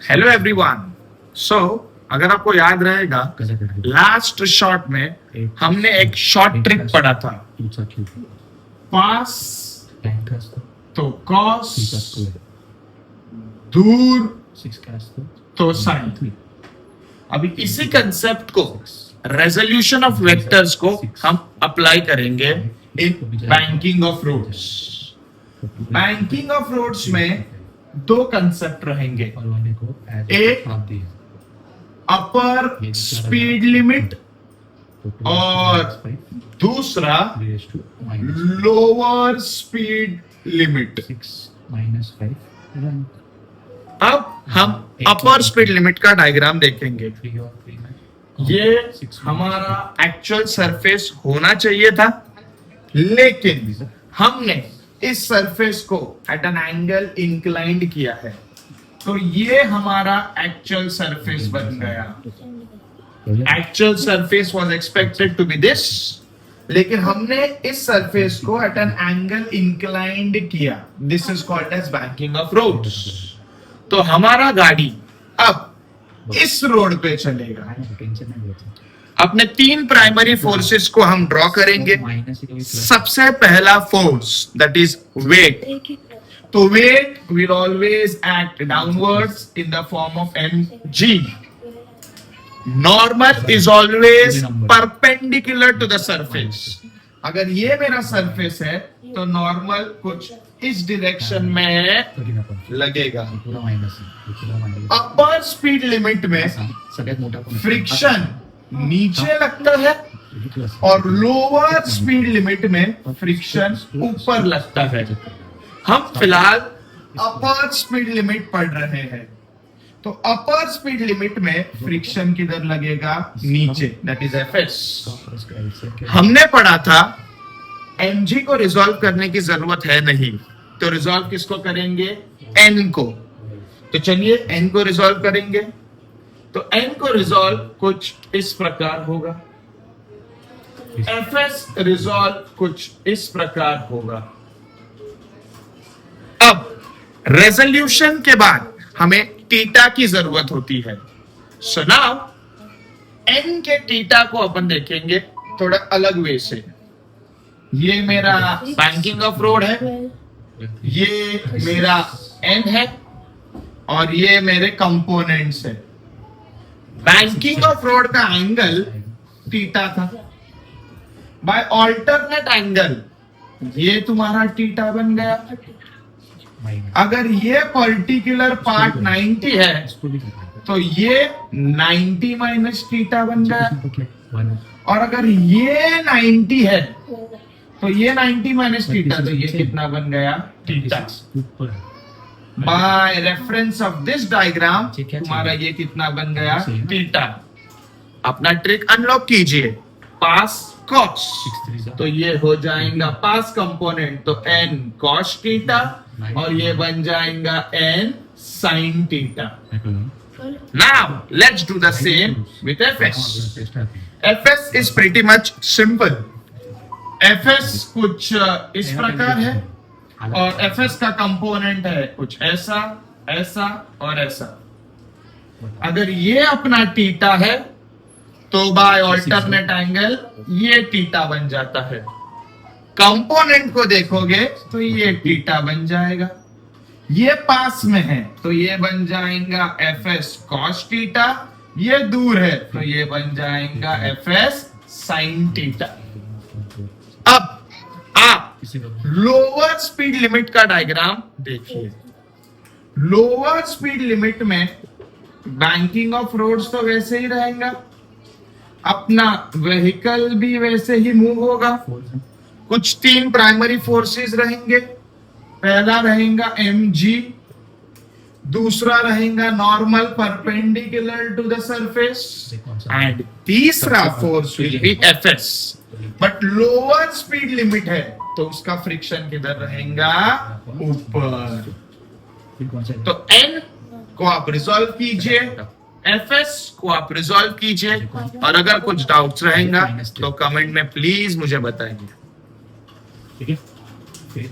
Hello everyone. सो अगर आपको याद रहेगा लास्ट शॉट में हमने एक शॉर्ट ट्रिक पढ़ा था, पास तो कॉस, दूर तो साइन। अभी इसी कंसेप्ट को, रेजोल्यूशन ऑफ वेक्टर्स को हम अप्लाई करेंगे in banking of roads. Banking of roads में दो कंसेप्ट रहेंगे, एक अपर स्पीड लिमिट और दूसरा लोअर स्पीड लिमिट। अब हम अपर स्पीड लिमिट का डायग्राम देखेंगे। ये हमारा एक्चुअल सरफेस होना चाहिए था, लेकिन हमने इस सरफेस को एट एन एंगल इंक्लाइंड किया है, तो ये हमारा एक्चुअल सरफेस बन गया। Actual surface was expected to be this, लेकिन हमने इस सरफेस को एट एन एंगल इंक्लाइंड किया। This is called as banking of roads. तो हमारा गाड़ी अब इस रोड पे चलेगा। अपने तीन प्राइमरी फोर्सेस को हम ड्रॉ करेंगे। सबसे पहला फोर्स दैट इज वेट। तो weight will always act downwards in the form of mg। Normal is always perpendicular to the surface. अगर ये मेरा सरफेस है तो नॉर्मल कुछ इस डायरेक्शन में लगेगा। अपर स्पीड लिमिट में फ्रिक्शन नीचे लगता है और लोअर स्पीड लिमिट में फ्रिक्शन ऊपर लगता है। हम फिलहाल अपर स्पीड लिमिट पढ़ रहे हैं, तो अपर स्पीड लिमिट में फ्रिक्शन किधर लगेगा? नीचे, दैट इज Fs। हमने पढ़ा था mg को रिजॉल्व करने की जरूरत है नहीं, तो रिजॉल्व किसको करेंगे? n को। तो चलिए n को रिजॉल्व करेंगे। तो n को रिजॉल्व कुछ इस प्रकार होगा, Fs रिजॉल्व कुछ इस प्रकार होगा। अब रेजोल्यूशन के बाद हमें थीटा की जरूरत होती है। सो नाउ n के थीटा को अपन देखेंगे थोड़ा अलग वे से। ये मेरा बैंकिंग ऑफ रोड है, ये मेरा n है और ये मेरे कंपोनेंट्स है। बैंकिंग ऑफ रोड का एंगल थीटा था। बाय ऑल्टरनेट एंगल ये तुम्हारा थीटा बन गया। अगर ये पर्टिकुलर पार्ट 90 है तो ये 90 माइनस थीटा बन गया, और अगर ये 90 है तो ये 90 माइनस थीटा, तो ये कितना बन गया? Theta. By reference of this diagram तुम्हारा ये कितना बन गया? थीटा। अपना ट्रिक अनलॉक कीजिए, पास कॉस, तो ये हो जाएगा पास कंपोनेंट, तो n cos थीटा, और ये बन जाएगा n sin theta. Now let's do the same with Fs. Fs is pretty much simple. Fs कुछ इस प्रकार है और Fs का कंपोनेंट है कुछ ऐसा, ऐसा और ऐसा। अगर ये अपना थीटा है तो बाय ऑल्टरनेट एंगल ये थीटा बन जाता है। कंपोनेंट को देखोगे तो ये थीटा बन जाएगा। ये पास में है तो ये बन जाएगा Fs cos थीटा, ये दूर है तो ये बन जाएगा Fs sin थीटा। अब आप लोअर स्पीड लिमिट का डायग्राम देखिए। लोअर स्पीड लिमिट में बैंकिंग ऑफ रोड्स तो वैसे ही रहेगा, अपना व्हीकल भी वैसे ही मूव होगा। कुछ तीन प्राइमरी फोर्सेस रहेंगे। पहला रहेगा mg, दूसरा रहेगा normal perpendicular to the surface, and तीसरा force will be Fs। But lower speed limit है तो उसका फ्रिक्शन किधर रहेगा? ऊपर। तो n को आप रिजॉल्व कीजिए, Fs को आप रिजॉल्व कीजिए, और अगर कुछ डाउट्स रहेगा तो कमेंट में प्लीज मुझे बताइए। ठीक है।